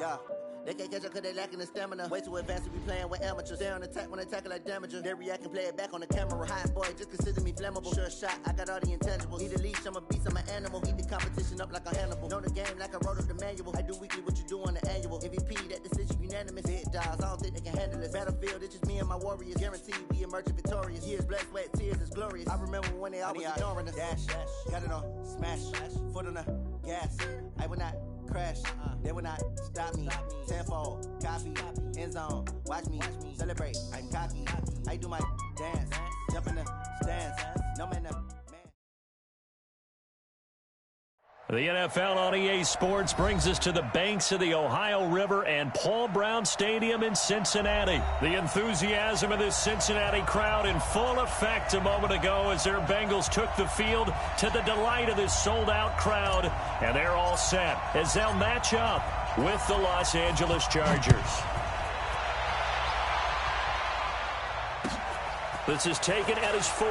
Yeah. They can't catch up cause they lacking the stamina. Way too advanced to be playing with amateurs. Stay on attack when they tackle like damager. They react and play it back on the camera. Hot boy, just consider me flammable. Sure shot, I got all the intangibles. Need a leash, I'm a beast, I'm an animal. Eat the competition up like a Hannibal. Know the game like I wrote up the manual. I do weekly what you do on the annual. MVP, that decision unanimous. Hit dials, I don't think they can handle this. Battlefield, it's just me and my warriors. Guaranteed we emerging victorious. Years, blood, sweat, tears, is glorious. I remember when they always ignoring us. Dash, got it on, smash, foot on the gas. I will not crash, they will not stop me. Tenfold, copy, end zone, watch me celebrate. I'm cocky, I do my dance, jump in the stands, no man up. The NFL on EA Sports brings us to the banks of the Ohio River and Paul Brown Stadium in Cincinnati. The enthusiasm of this Cincinnati crowd in full effect a moment ago as their Bengals took the field to the delight of this sold-out crowd. And they're all set as they'll match up with the Los Angeles Chargers. This is taken at his 4.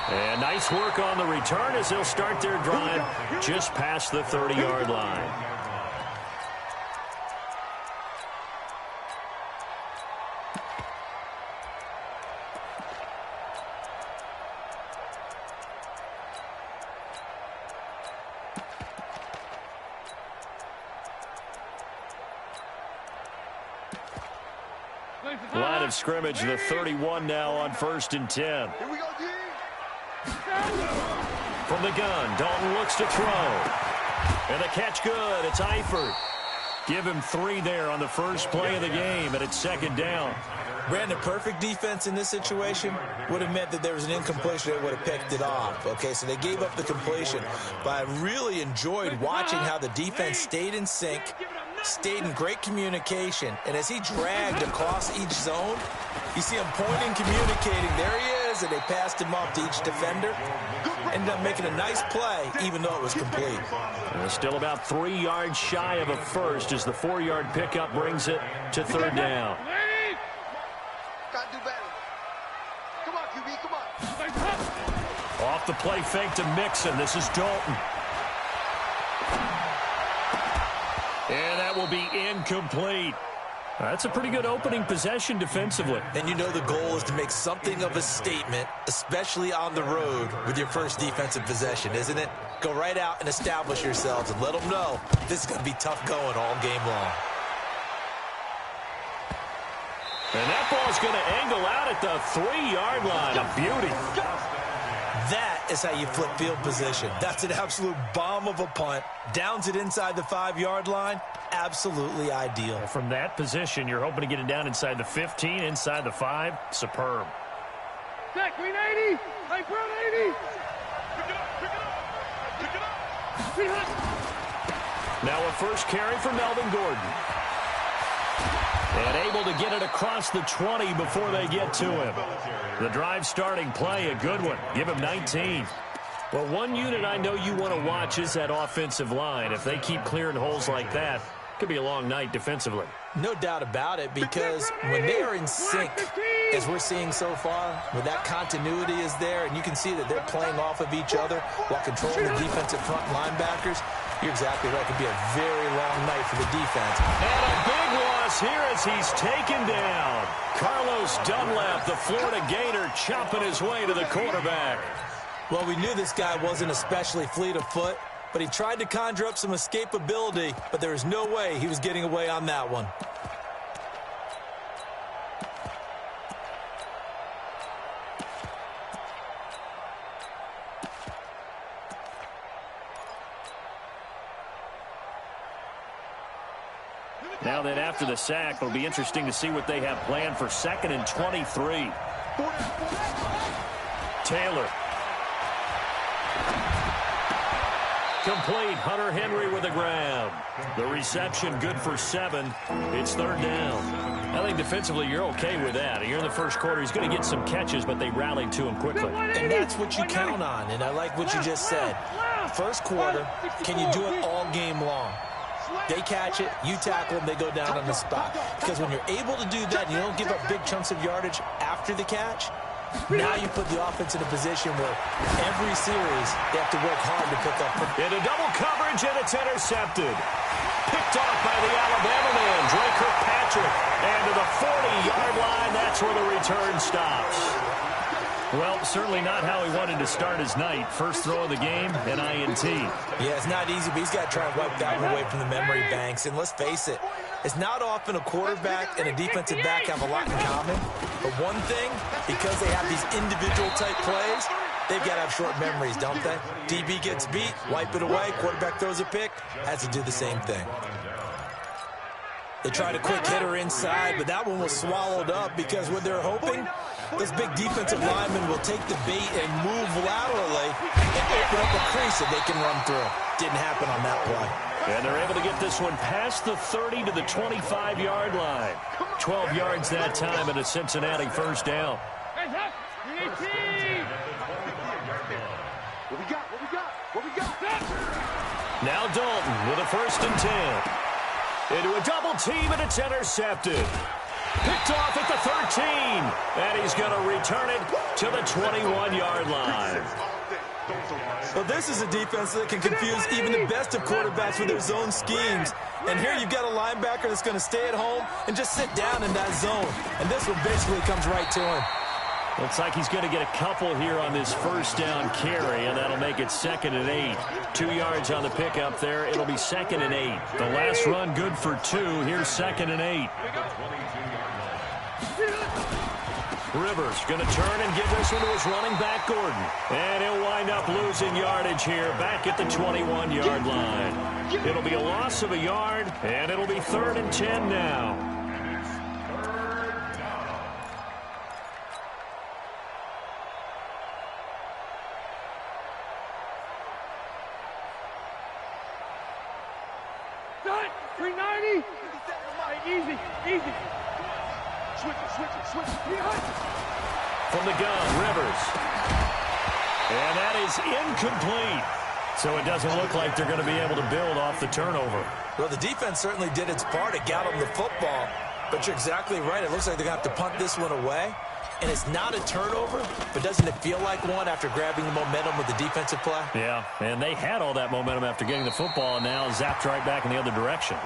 And nice work on the return as they'll start their drive just past the 30-yard line. Line of scrimmage, the 31 now on 1st and 10. Here we go, G. From the gun, Dalton looks to throw. And the catch good. It's Eifert. Give him 3 there on the first play of the game, and it's 2nd down. Brandon, perfect defense in this situation would have meant that there was an incompletion that would have picked it off. Okay, so they gave up the completion. But I really enjoyed watching how the defense stayed in sync, stayed in great communication. And as he dragged across each zone, you see him pointing, communicating. There he is, and they passed him off to each defender. Ended up making a nice play, even though it was complete. And still about 3 yards shy of a first as the 4-yard pickup brings it to 3rd down. Gotta do better. Come on, QB, come on. Off the play fake to Mixon. This is Dalton. And that will be incomplete. That's a pretty good opening possession defensively. And you know the goal is to make something of a statement, especially on the road with your first defensive possession, isn't it? Go right out and establish yourselves and let them know this is going to be tough going all game long. And that ball's going to angle out at the 3-yard line. A beauty. That is how you flip field position. That's an absolute bomb of a punt. Downs it inside the 5-yard line. Absolutely ideal. From that position, you're hoping to get it down inside the 15, inside the 5. Superb. Zach, green 80. Hey, brown 80. Pick it up. Now a first carry for Melvin Gordon. And able to get it across the 20 before they get to him. The drive starting play, a good one. Give him 19. Well, one unit I know you want to watch is that offensive line. If they keep clearing holes like that, it could be a long night defensively. No doubt about it, because when they are in sync, as we're seeing so far, where that continuity is there, and you can see that they're playing off of each other while controlling the defensive front linebackers, you're exactly right. It could be a very long night for the defense. And a big loss here as he's taken down. Carlos Dunlap, the Florida Gator, chopping his way to the quarterback. Well, we knew this guy wasn't especially fleet of foot, but he tried to conjure up some escapability, but there was no way he was getting away on that one. Now then, after the sack, it'll be interesting to see what they have planned for 2nd and 23. Taylor. Complete. Hunter Henry with a grab. The reception good for 7. It's 3rd down. I think defensively you're okay with that. You're in the first quarter. He's going to get some catches, but they rallied to him quickly. And that's what you count on, and I like what you just said. First quarter, can you do it all game long? They catch it, you tackle them, they go down on the spot. Because when you're able to do that and you don't give up big chunks of yardage after the catch, Now you put the offense in a position where every series they have to work hard to pick up. Into double coverage, and it's intercepted. Picked off by the Alabama man, Drake Kirkpatrick. And to the 40-yard line, that's where the return stops. Well, certainly not how he wanted to start his night. First throw of the game, an INT. Yeah, it's not easy, but he's got to try and wipe that one away from the memory banks. And let's face it, it's not often a quarterback and a defensive back have a lot in common. But one thing, because they have these individual type plays, they've got to have short memories, don't they? DB gets beat, wipe it away, quarterback throws a pick, has to do the same thing. They tried a quick hitter inside, but that one was swallowed up because what they're hoping, this big defensive lineman will take the bait and move laterally and open up a crease that they can run through. Didn't happen on that play. And they're able to get this one past the 30 to the 25-yard line. 12 yards that time and a Cincinnati first down. What we got? Now Dalton with a 1st and 10. Into a double team, and it's intercepted. Picked off at the 13. And he's going to return it to the 21-yard line. Well, this is a defense that can confuse even the best of quarterbacks with their zone schemes. And here you've got a linebacker that's going to stay at home and just sit down in that zone. And this one basically comes right to him. Looks like he's going to get a couple here on this first down carry, and that'll make it 2nd and 8. 2 yards on the pickup there. It'll be 2nd and 8. The last run good for 2. Here's 2nd and 8. Rivers going to turn and give this one to his running back, Gordon. And he'll wind up losing yardage here back at the 21-yard line. It'll be a loss of a yard, and it'll be 3rd and 10 now. Easy. Switch it. From the gun, Rivers. And that is incomplete. So it doesn't look like they're going to be able to build off the turnover. Well, the defense certainly did its part to get them the football. But you're exactly right. It looks like they're going to have to punt this one away. And it's not a turnover, but doesn't it feel like one after grabbing the momentum with the defensive play? Yeah, and they had all that momentum after getting the football, and now zapped right back in the other direction.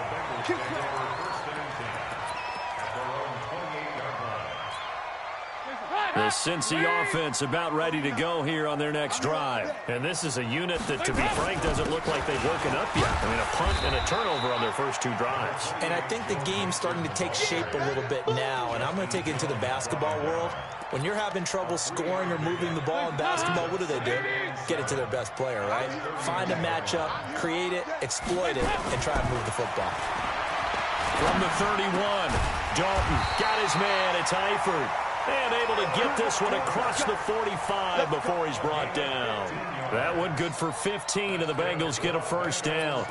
The Cincy offense about ready to go here on their next drive. And this is a unit that, to be frank, doesn't look like they've woken up yet. I mean, a punt and a turnover on their first 2 drives. And I think the game's starting to take shape a little bit now. And I'm going to take it into the basketball world. When you're having trouble scoring or moving the ball in basketball, what do? Get it to their best player, right? Find a matchup, create it, exploit it, and try to move the football. From the 31, Dalton got his man. It's Eifert. And able to get this one across the 45 before he's brought down. That one good for 15, and the Bengals get a first down.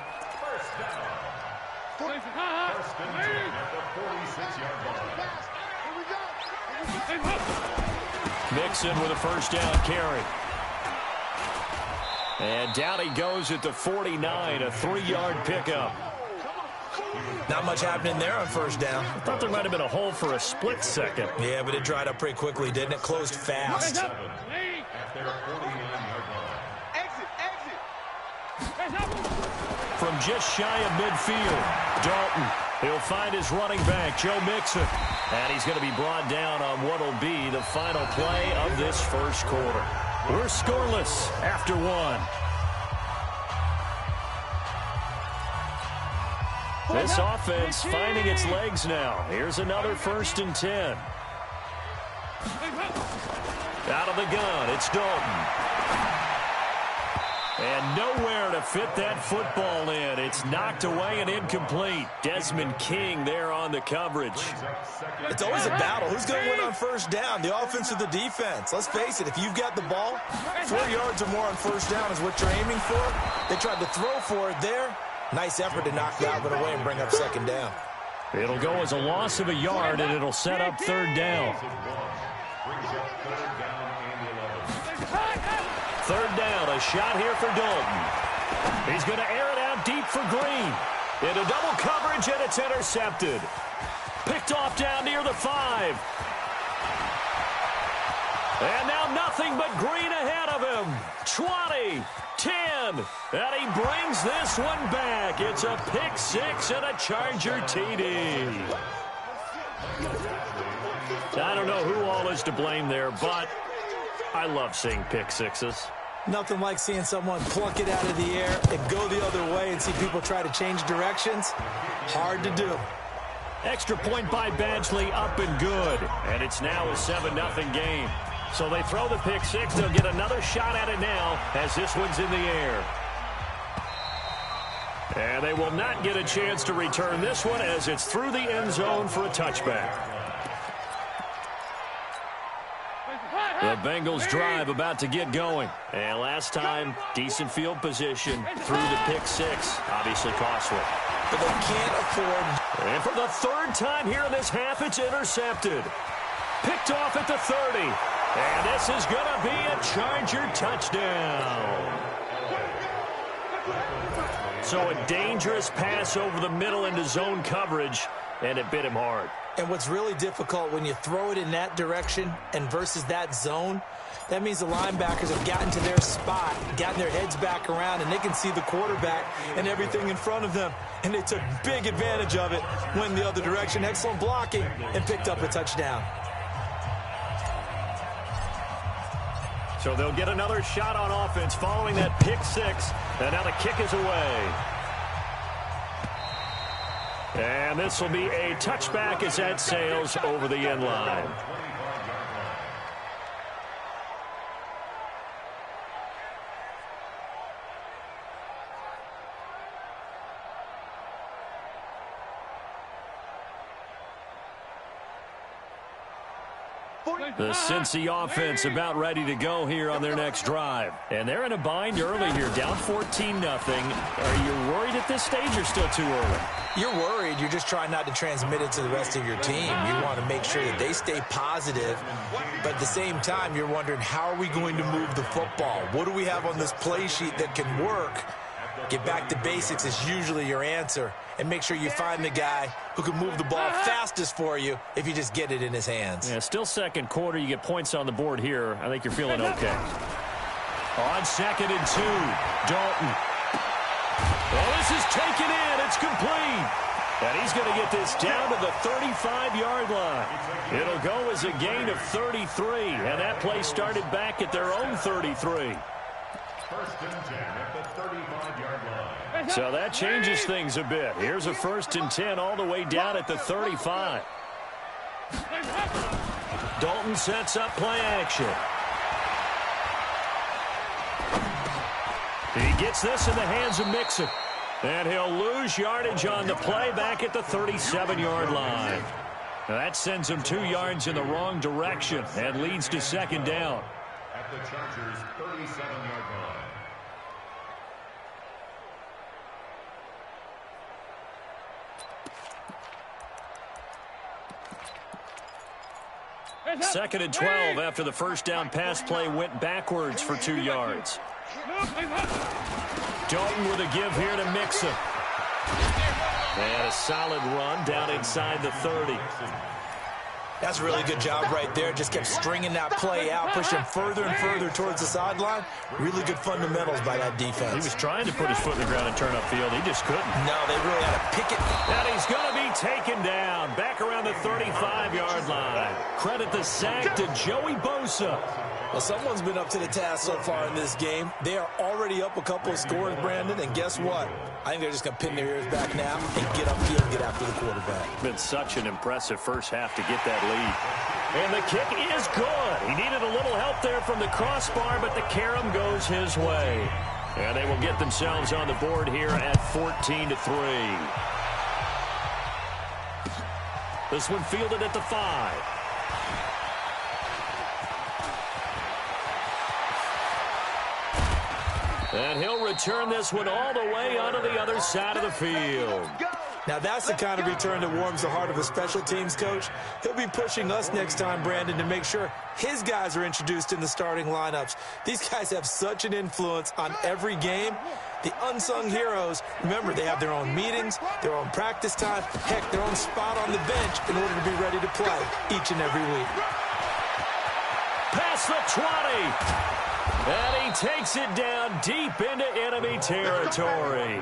Mixon with a first down carry. And down he goes at the 49, a 3-yard pickup. Not much happening there on first down. I thought there might have been a hole for a split second. Yeah, but it dried up pretty quickly, didn't it? Closed fast. From just shy of midfield, Dalton. He'll find his running back, Joe Mixon. And he's going to be brought down on what will be the final play of this first quarter. We're scoreless after 1. This offense finding its legs now. Here's another 1st and 10. Out of the gun, it's Dalton. And nowhere to fit that football in. It's knocked away and incomplete. Desmond King there on the coverage. It's always a battle. Who's going to win on first down, the offense or the defense? Let's face it, if you've got the ball, 4 yards or more on first down is what you're aiming for. They tried to throw for it there. Nice effort to knock that one away and bring up 2nd down. It'll go as a loss of a yard, and it'll set up 3rd down. 3rd down, a shot here for Dalton. He's going to air it out deep for Green. Into double coverage, and it's intercepted. Picked off down near the 5. And now nothing but green ahead of him. 20, 10, and he brings this one back. It's a pick six and a Charger TD. I don't know who all is to blame there, but I love seeing pick sixes. Nothing like seeing someone pluck it out of the air and go the other way and see people try to change directions. Hard to do. Extra point by Badgley, up and good. And it's now a 7-0 game. So they throw the pick six. They'll get another shot at it now as this one's in the air. And they will not get a chance to return this one as it's through the end zone for a touchback. The Bengals drive about to get going. And last time, decent field position through the pick six. Obviously costly. But they can't afford. And for the third time here in this half, it's intercepted. Picked off at the 30. And this is going to be a Charger touchdown. So a dangerous pass over the middle into zone coverage, and it bit him hard. And what's really difficult when you throw it in that direction and versus that zone, that means the linebackers have gotten to their spot, gotten their heads back around, and they can see the quarterback and everything in front of them. And they took big advantage of it, went the other direction, excellent blocking, and picked up a touchdown. So they'll get another shot on offense following that pick six. And now the kick is away. And this will be a touchback as that sails over the end line. The Cincy offense about ready to go here on their next drive. And they're in a bind early here, down 14-0. Are you worried at this stage or still too early? You're worried. You're just trying not to transmit it to the rest of your team. You want to make sure that they stay positive. But at the same time, you're wondering, how are we going to move the football? What do we have on this play sheet that can work? Get back to basics is usually your answer. And make sure you find the guy who can move the ball fastest for you if you just get it in his hands. Yeah, still second quarter. You get points on the board here. I think you're feeling okay. On 2nd and 2, Dalton. Well, this is taken in. It's complete. And he's going to get this down to the 35-yard line. It'll go as a gain of 33. And that play started back at their own 33. First and 10 at the 35-yard line. So that changes things a bit. Here's a 1st and 10 all the way down at the 35. Dalton sets up play action. He gets this in the hands of Mixon. And he'll lose yardage on the play back at the 37-yard line. Now that sends him 2 yards in the wrong direction and leads to 2nd down. At the Chargers' 37-yard line. Second and 12 after the first down pass play went backwards for 2 yards. Dalton with a give here to Mixon. And a solid run down inside the 30. That's a really good job right there. Just kept stringing that play out, pushing further and further towards the sideline. Really good fundamentals by that defense. He was trying to put his foot in the ground and turn upfield. He just couldn't. No, they really had to pick it. And he's going to be taken down back around the 35-yard line. Credit the sack to Joey Bosa. Well, someone's been up to the task so far in this game. They are already up a couple of scores, Brandon, and guess what? I think they're just going to pin their ears back now and get upfield and get after the quarterback. Been such an impressive first half to get that lead. And the kick is good. He needed a little help there from the crossbar, but the carom goes his way. And they will get themselves on the board here at 14-3. This one fielded at the 5. And he'll return this one all the way onto the other side of the field. Now that's the kind of return that warms the heart of a special teams coach. He'll be pushing us next time, Brandon, to make sure his guys are introduced in the starting lineups. These guys have such an influence on every game. The unsung heroes, remember, they have their own meetings, their own practice time, heck, their own spot on the bench in order to be ready to play each and every week. Pass across the 20. And he takes it down deep into enemy territory.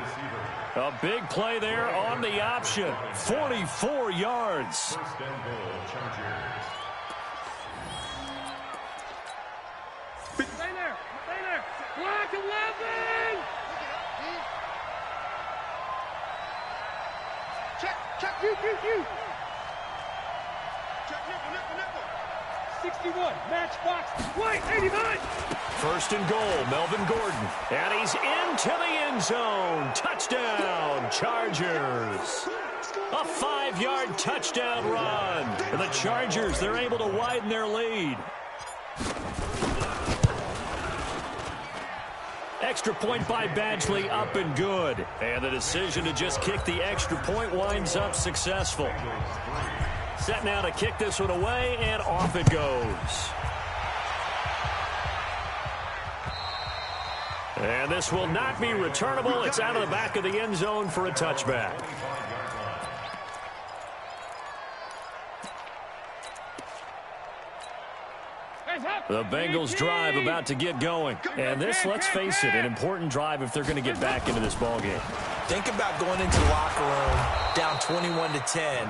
A big play there on the option. 44 yards. First and goal, Chargers. Stay there. Stay there. Block 11. Check. You. Check nickel. 61. Match box. White, 89. First and goal, Melvin Gordon. And he's into the end zone. Touchdown, Chargers. A 5-yard touchdown run. And the Chargers, they're able to widen their lead. Extra point by Badgley, up and good. And the decision to just kick the extra point winds up successful. Set now to kick this one away, and off it goes. And this will not be returnable. It's out of the back of the end zone for a touchback. The Bengals drive about to get going. And this, let's face it, an important drive if they're going to get back into this ballgame. Think about going into the locker room down 21-10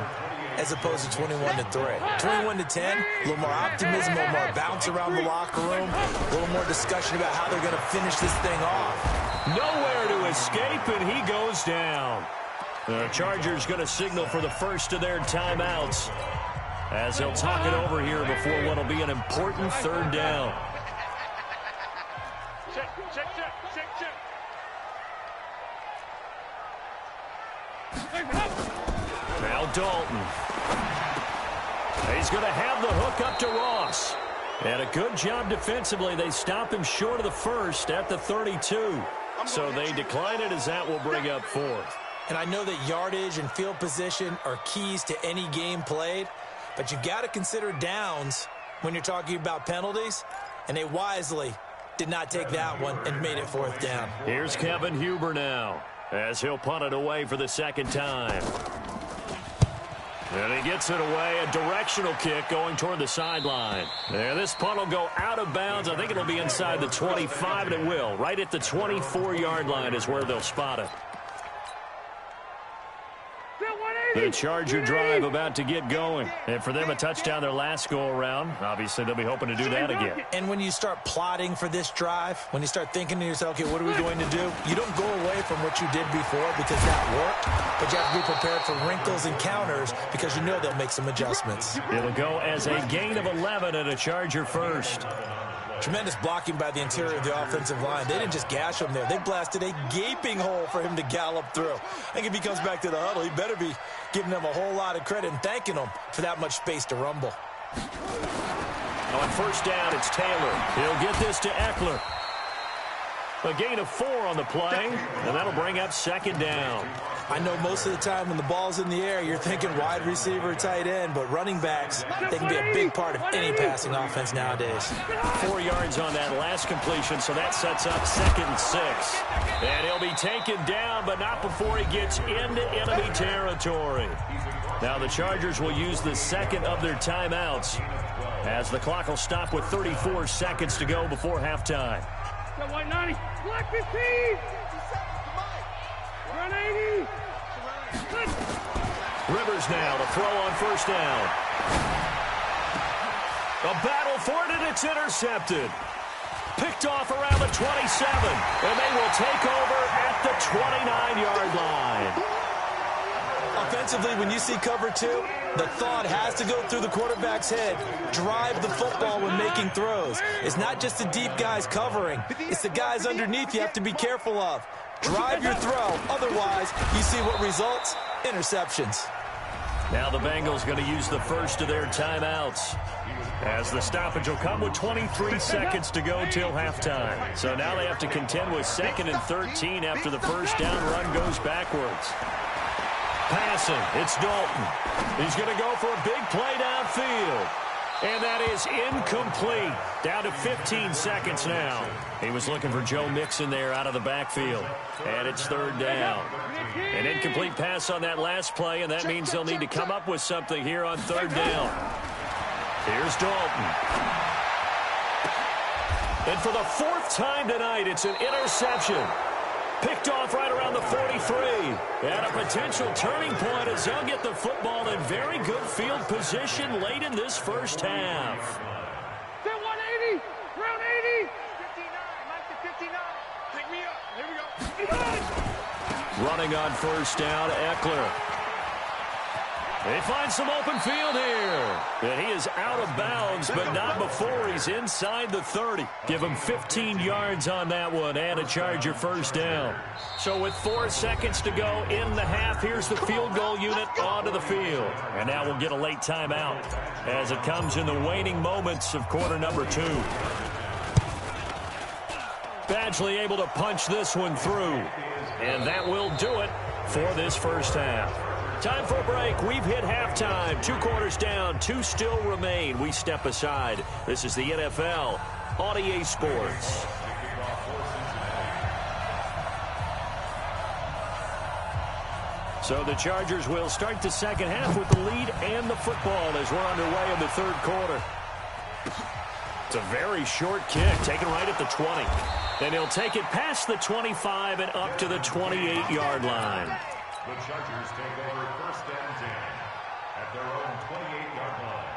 as opposed to 21-3. 21-10, a little more optimism, a little more bounce around the locker room, a little more discussion about how they're going to finish this thing off. Nowhere to escape, and he goes down. The Chargers going to signal for the first of their timeouts as he'll talk it over here before what will be an important third down. Check. Now Dalton. He's going to have the hook up to Ross. And a good job defensively. They stop him short of the first at the 32. So they decline it as that will bring up fourth. And I know that yardage and field position are keys to any game played, but you've got to consider downs when you're talking about penalties, and they wisely did not take that one and made it fourth down. Here's Kevin Huber now as he'll punt it away for the second time. And he gets it away, a directional kick going toward the sideline. And this punt will go out of bounds. I think it'll be inside the 25, and it will. Right at the 24-yard line is where they'll spot it. The Charger drive about to get going. And for them, a touchdown their last go-around. Obviously, they'll be hoping to do that again. And when you start plotting for this drive, when you start thinking to yourself, okay, what are we going to do? You don't go away from what you did before because that worked, but you have to be prepared for wrinkles and counters because you know they'll make some adjustments. It'll go as a gain of 11 and a Charger first. Tremendous blocking by the interior of the offensive line. They didn't just gash him there. They blasted a gaping hole for him to gallop through. I think if he comes back to the huddle, he better be giving them a whole lot of credit and thanking them for that much space to rumble. On first down, it's Taylor. He'll get this to Eckler. A gain of 4 on the play, and that'll bring up second down. I know most of the time when the ball's in the air, you're thinking wide receiver, tight end, but running backs, they can be a big part of any passing offense nowadays. 4 yards on that last completion, so that sets up 2nd and 6. And he'll be taken down, but not before he gets into enemy territory. Now the Chargers will use the second of their timeouts as the clock will stop with 34 seconds to go before halftime. Got white 90. Black 15. Run 80. Rivers now to throw on first down. A battle for it, and it's intercepted. Picked off around the 27, and they will take over at the 29-yard line. Offensively, when you see cover 2, the thought has to go through the quarterback's head. Drive the football when making throws. It's not just the deep guys covering. It's the guys underneath you have to be careful of. Drive your throw. Otherwise, you see what results? Interceptions. Now the Bengals going to use the first of their timeouts as the stoppage will come with 23 seconds to go till halftime. So now they have to contend with 2nd and 13 after the first down run goes backwards. Passing, it's Dalton. He's going to go for a big play downfield. And that is incomplete. Down to 15 seconds now. He was looking for Joe Mixon there out of the backfield. And it's 3rd down. An incomplete pass on that last play, and that means they'll need to come up with something here on 3rd down. Here's Dalton. And for the fourth time tonight, it's an interception. Picked off right around the 43. And a potential turning point as they'll get the football in very good field position late in this first half. 180, round 80. 59, Mike to 59. Pick me up. Here we go. Running on first down, Eckler. They find some open field here. And he is out of bounds, but not before he's inside the 30. Give him 15 yards on that one and a Charger first down. So with 4 seconds to go in the half, here's the field goal unit onto the field. And now we'll get a late timeout as it comes in the waning moments of quarter number 2. Badgley able to punch this one through. And that will do it for this first half. Time for a break. We've hit halftime. 2 quarters down. 2 still remain. We step aside. This is the NFL on EA Sports. So the Chargers will start the second half with the lead and the football as we're underway in the third quarter. It's a very short kick, taken right at the 20. And he'll take it past the 25 and up to the 28-yard line. The Chargers take over first and 10 at their own 28-yard line.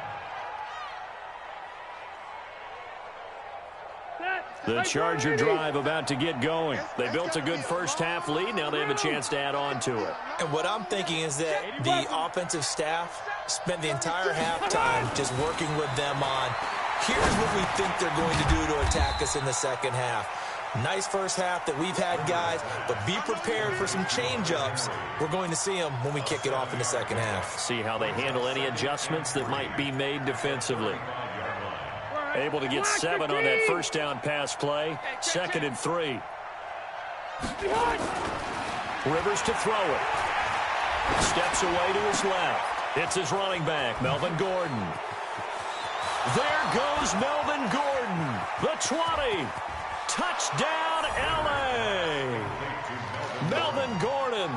The Charger drive about to get going. They built a good first half lead. Now they have a chance to add on to it. And what I'm thinking is that the offensive staff spent the entire halftime just working with them on, here's what we think they're going to do to attack us in the second half. Nice first half that we've had, guys, but be prepared for some change-ups. We're going to see them when we kick it off in the second half. See how they handle any adjustments that might be made defensively. Able to get 7 on that first down pass play. 2nd and 3. Rivers to throw it. Steps away to his left. It's his running back, Melvin Gordon. There goes Melvin Gordon. The 20. Touchdown, L.A. Melvin Gordon.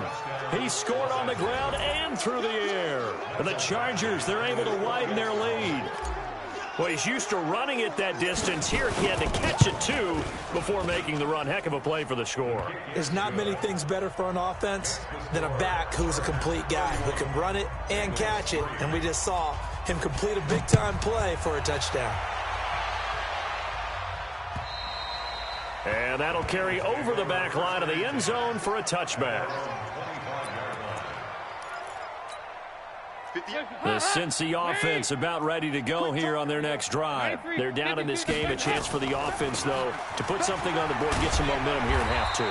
He scored on the ground and through the air. The Chargers, they're able to widen their lead. Well, he's used to running it that distance. Here he had to catch it, too, before making the run. Heck of a play for the score. There's not many things better for an offense than a back who's a complete guy who can run it and catch it. And we just saw him complete a big-time play for a touchdown. And that'll carry over the back line of the end zone for a touchback. The Cincy offense about ready to go here on their next drive. They're down in this game. A chance for the offense, though, to put something on the board, get some momentum here in half 2.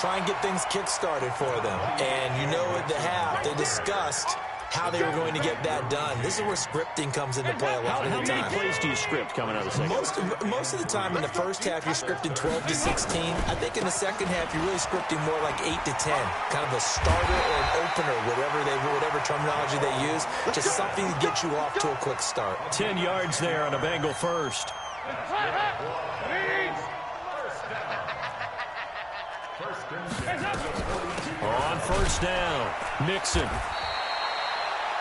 Try and get things kick-started for them. And you know at the half, they discussed how they were going to get that done. This is where scripting comes into play a lot of the time. How many plays do you script coming out of the second? Most of the time in the first half, you're scripting 12 to 16. I think in the second half, you're really scripting more like 8 to 10. Kind of a starter or an opener, whatever terminology they use. Just something to get you off to a quick start. 10 yards there on a Bengal first. On first down, Mixon.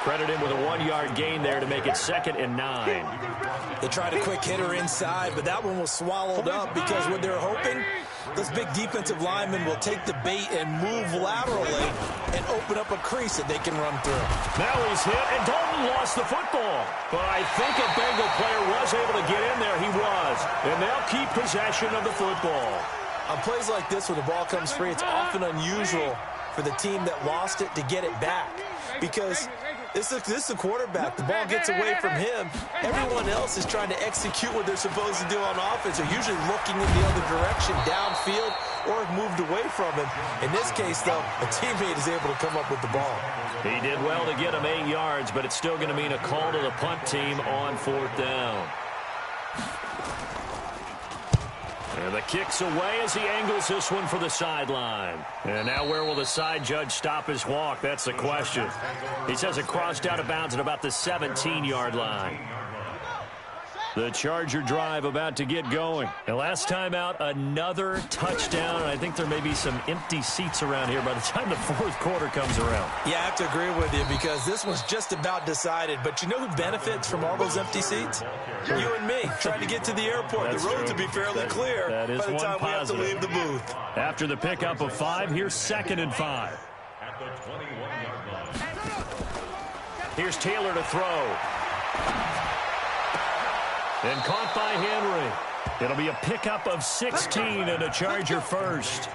Credit him with a 1-yard gain there to make it 2nd and 9. They tried a quick hitter inside, but that one was swallowed up because what they're hoping, those big defensive linemen will take the bait and move laterally and open up a crease that they can run through. Now he's hit, and Dalton lost the football. But I think a Bengal player was able to get in there. He was. And they'll keep possession of the football. On plays like this, when the ball comes free, it's often unusual for the team that lost it to get it back because this is the quarterback. The ball gets away from him. Everyone else is trying to execute what they're supposed to do on offense. They're usually looking in the other direction, downfield, or have moved away from him. In this case, though, a teammate is able to come up with the ball. He did well to get him 8 yards, but it's still going to mean a call to the punt team on 4th down. And the kick's away as he angles this one for the sideline. And now where will the side judge stop his walk? That's the question. He says it crossed out of bounds at about the 17-yard line. The Charger drive about to get going. And last time out, another touchdown. And I think there may be some empty seats around here by the time the fourth quarter comes around. Yeah, I have to agree with you because this one's just about decided. But you know who benefits from all those empty seats? You and me, trying to get to the airport. That's the roads true. will be fairly clear that is by the time one we have to positive. leave the booth. After the pickup of 5, here's 2nd and 5. At the 21-yard line. Here's Taylor to throw. And caught by Henry. It'll be a pickup of 16 and a Charger first.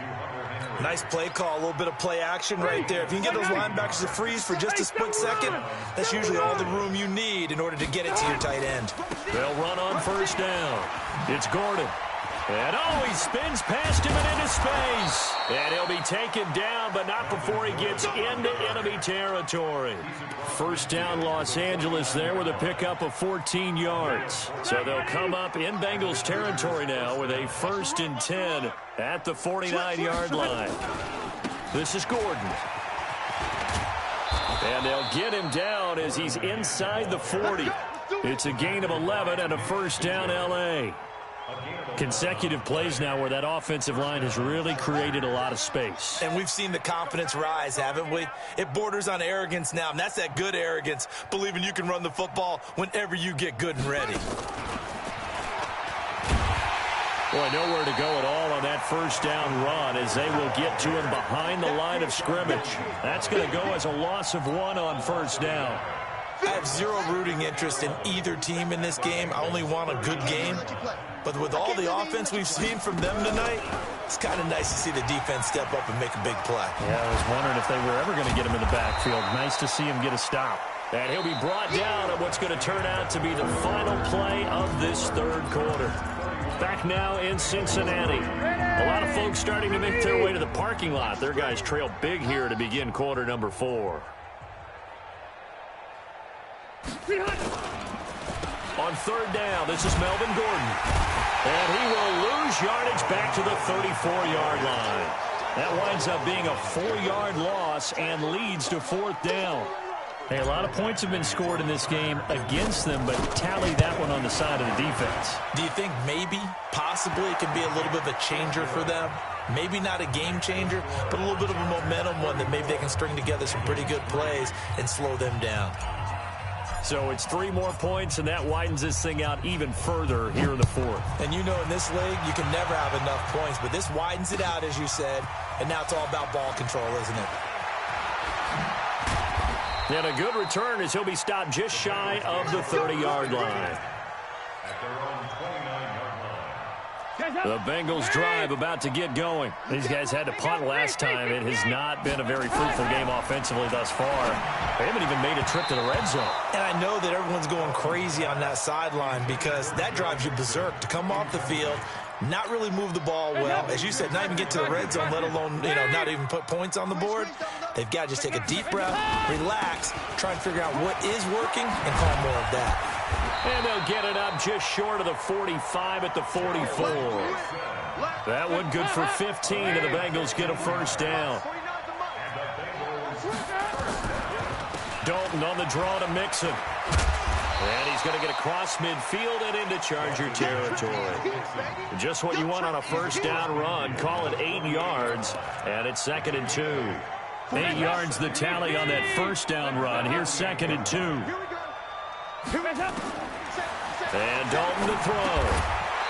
Nice play call, a little bit of play action right there. If you can get those linebackers to freeze for just a split second, that's usually all the room you need in order to get it to your tight end. They'll run on first down. It's Gordon. And he spins past him and into space. And he'll be taken down, but not before he gets into enemy territory. First down, Los Angeles there with a pickup of 14 yards. So they'll come up in Bengals territory now with a 1st and 10 at the 49-yard line. This is Gordon. And they'll get him down as he's inside the 40. It's a gain of 11 and a first down, L.A. Consecutive plays now where that offensive line has really created a lot of space. And we've seen the confidence rise, haven't we? It borders on arrogance now, and that's that good arrogance, believing you can run the football whenever you get good and ready. Boy, nowhere to go at all on that first down run as they will get to him behind the line of scrimmage. That's going to go as a loss of 1 on first down. I have zero rooting interest in either team in this game. I only want a good game. But with all the offense we've seen from them tonight, it's kind of nice to see the defense step up and make a big play. Yeah, I was wondering if they were ever going to get him in the backfield. Nice to see him get a stop. And he'll be brought down at what's going to turn out to be the final play of this third quarter. Back now in Cincinnati. A lot of folks starting to make their way to the parking lot. Their guys trail big here to begin quarter number 4. On third down, this is Melvin Gordon. And he will lose yardage back to the 34-yard line. That winds up being a 4-yard loss and leads to 4th down. Hey, a lot of points have been scored in this game against them, but tally that one on the side of the defense. Do you think maybe, possibly, it could be a little bit of a changer for them? Maybe not a game changer, but a little bit of a momentum one that maybe they can string together some pretty good plays and slow them down. So it's 3 more points, and that widens this thing out even further here in the 4th. And you know in this league, you can never have enough points, but this widens it out, as you said, and now it's all about ball control, isn't it? And a good return as he'll be stopped just shy of the 30-yard line. At their own 29-yard line. The Bengals drive about to get going. These guys had to punt last time. It has not been a very fruitful game offensively thus far. They haven't even made a trip to the red zone. And I know that everyone's going crazy on that sideline because that drives you berserk to come off the field, not really move the ball well. As you said, not even get to the red zone, let alone, not even put points on the board. They've got to just take a deep breath, relax, try and figure out what is working, and call more of that. And they'll get it up just short of the 45 at the 44. That one good for 15, and the Bengals get a first down. Dalton on the draw to Mixon. And he's going to get across midfield and into Charger territory. Just what you want on a first down run. Call it 8 yards, and it's 2nd and 2. 8 yards the tally on that first down run. Here's 2nd and 2. And Dalton to throw.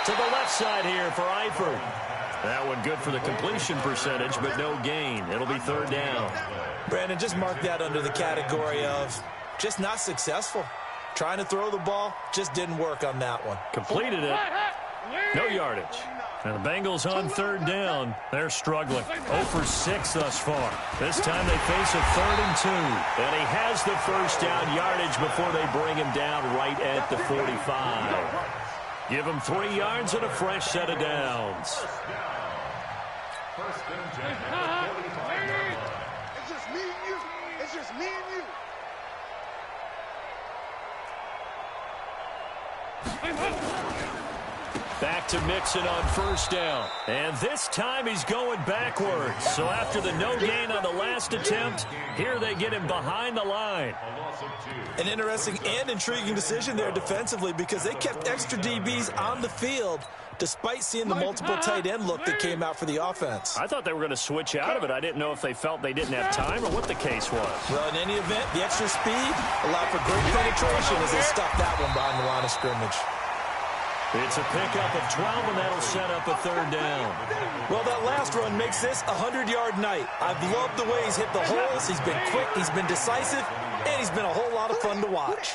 To the left side here for Eifert. That one good for the completion percentage, but no gain. It'll be 3rd down. Brandon, just mark that under the category of just not successful. Trying to throw the ball, just didn't work on that one. Completed it. No yardage. And the Bengals on 3rd down. They're struggling. 0 for 6 thus far. This time they face a 3rd and 2. And he has the first down yardage before they bring him down right at the 45. Give him 3 yards and a fresh set of downs. First and 10 at the 45-yard line. It's just me and you. It's just me and you. Back to Mixon on first down. And this time he's going backwards. So after the no gain on the last attempt, here they get him behind the line. An interesting and intriguing decision there defensively because they kept extra DBs on the field despite seeing the multiple tight end look that came out for the offense. I thought they were going to switch out of it. I didn't know if they felt they didn't have time or what the case was. Well, in any event, the extra speed allowed for great penetration as they stuffed that one behind the line of scrimmage. It's a pickup of 12, and that'll set up a third down. Well, that last run makes this a 100-yard night. I've loved the way he's hit the holes. He's been quick, he's been decisive, and he's been a whole lot of fun to watch.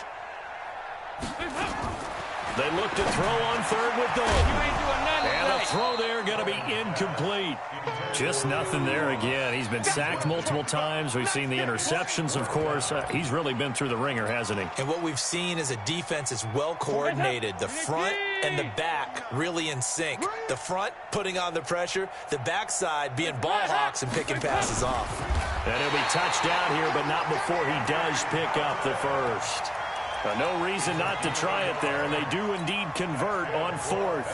They look to throw on third with Dalton. And a throw there going to be incomplete. Just nothing there again. He's been sacked multiple times. We've seen the interceptions, of course. He's really been through the ringer, hasn't he? And what we've seen is a defense that's well coordinated. The front and the back really in sync. The front putting on the pressure. The backside being ball hawks and picking passes off. And he'll be touchdown here, but not before he does pick up the first. No reason not to try it there, and they do indeed convert on fourth.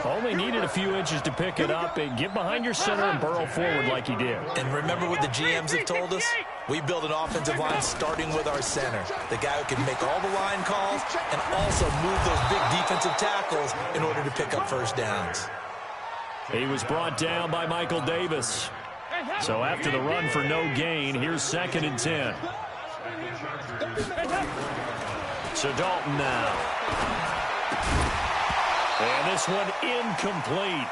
Only needed a few inches to pick it up and get behind your center and burrow forward like he did. And remember what the GMs have told us? We build an offensive line starting with our center, the guy who can make all the line calls and also move those big defensive tackles in order to pick up first downs. He was brought down by Michael Davis. So after the run for no gain, here's 2nd and 10. So Dalton now. And this one incomplete.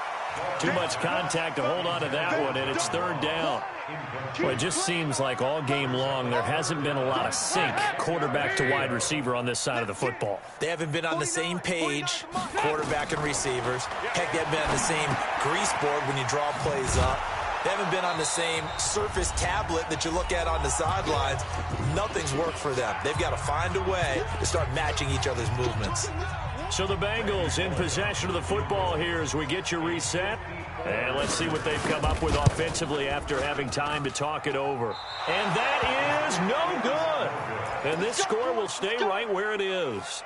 Too much contact to hold on to that one, and it's third down. Well, it just seems like all game long there hasn't been a lot of sync quarterback to wide receiver on this side of the football. They haven't been on the same page, quarterback and receivers. Heck, they haven't been on the same grease board when you draw plays up. They haven't been on the same surface tablet that you look at on the sidelines. Nothing's worked for them. They've got to find a way to start matching each other's movements. So the Bengals in possession of the football here as we get you reset. And let's see what they've come up with offensively after having time to talk it over. And that is no good. And this score will stay right where it is.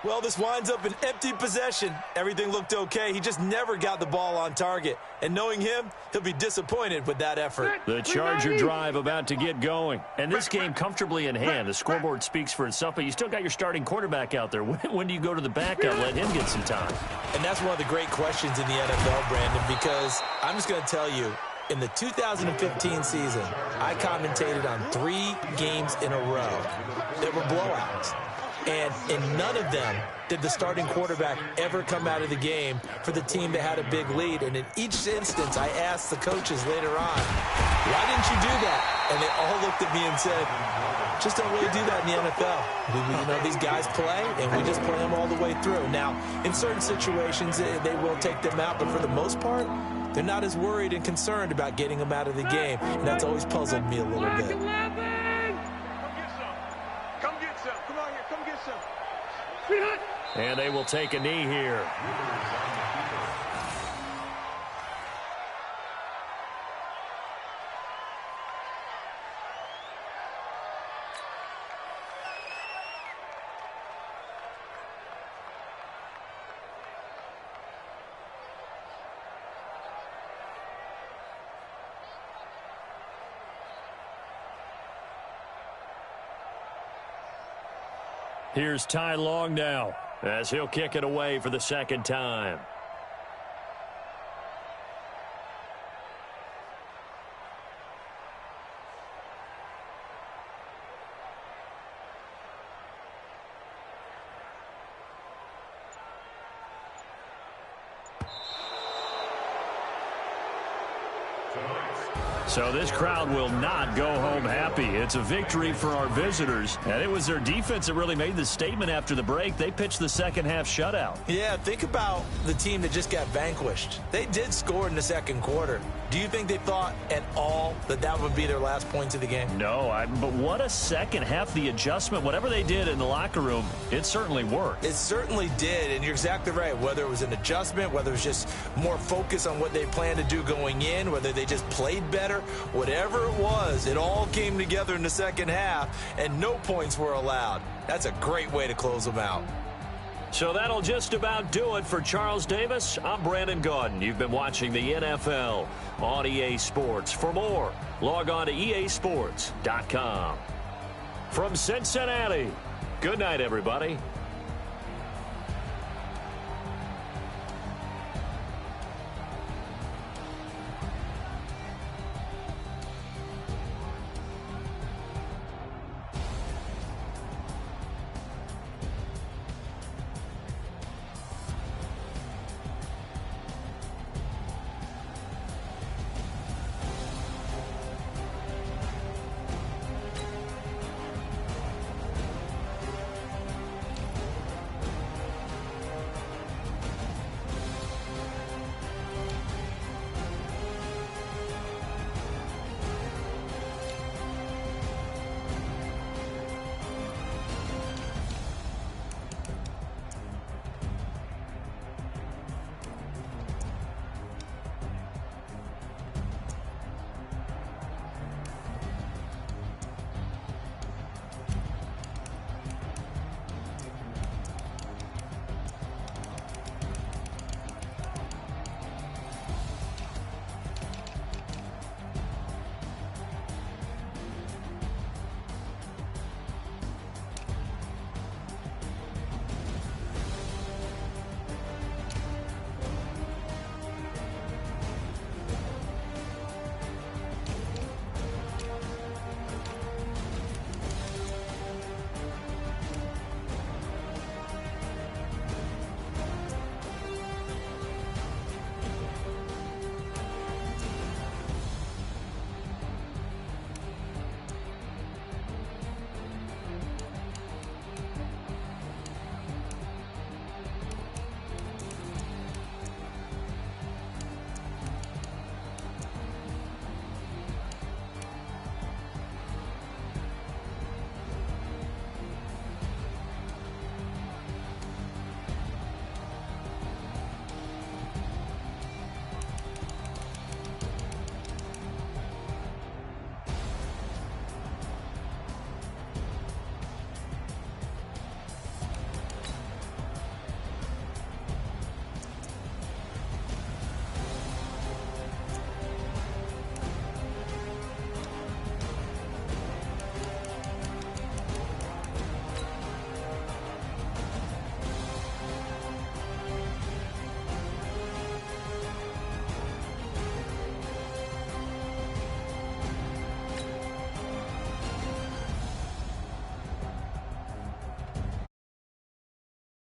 Well, this winds up an empty possession. Everything looked okay. He just never got the ball on target. And knowing him, he'll be disappointed with that effort. The Charger drive about to get going. And this game comfortably in hand. The scoreboard speaks for itself, but you still got your starting quarterback out there. When do you go to the backup? Let him get some time. And that's one of the great questions in the NFL, Brandon, because I'm just going to tell you, in the 2015 season, I commentated on 3 games in a row that were blowouts. And in none of them did the starting quarterback ever come out of the game for the team that had a big lead. And in each instance, I asked the coaches later on, why didn't you do that? And they all looked at me and said, just don't really do that in the NFL. These guys play, and we just play them all the way through. Now, in certain situations, they will take them out, but for the most part, they're not as worried and concerned about getting them out of the game. And that's always puzzled me a little bit. And they will take a knee here. Here's Ty Long now as he'll kick it away for the second time. So this crowd will not go home happy. It's a victory for our visitors. And it was their defense that really made the statement after the break. They pitched the second half shutout. Yeah, think about the team that just got vanquished. They did score in the second quarter. Do you think they thought at all that that would be their last points of the game? No, but what a second half. The adjustment, whatever they did in the locker room, it certainly worked. It certainly did, and you're exactly right. Whether it was an adjustment, whether it was just more focus on what they planned to do going in, whether they just played better, whatever it was, it all came together in the second half, and no points were allowed. That's a great way to close them out. So that'll just about do it for Charles Davis. I'm Brandon Gaudin. You've been watching the NFL on EA Sports. For more, log on to easports.com. From Cincinnati, good night, everybody.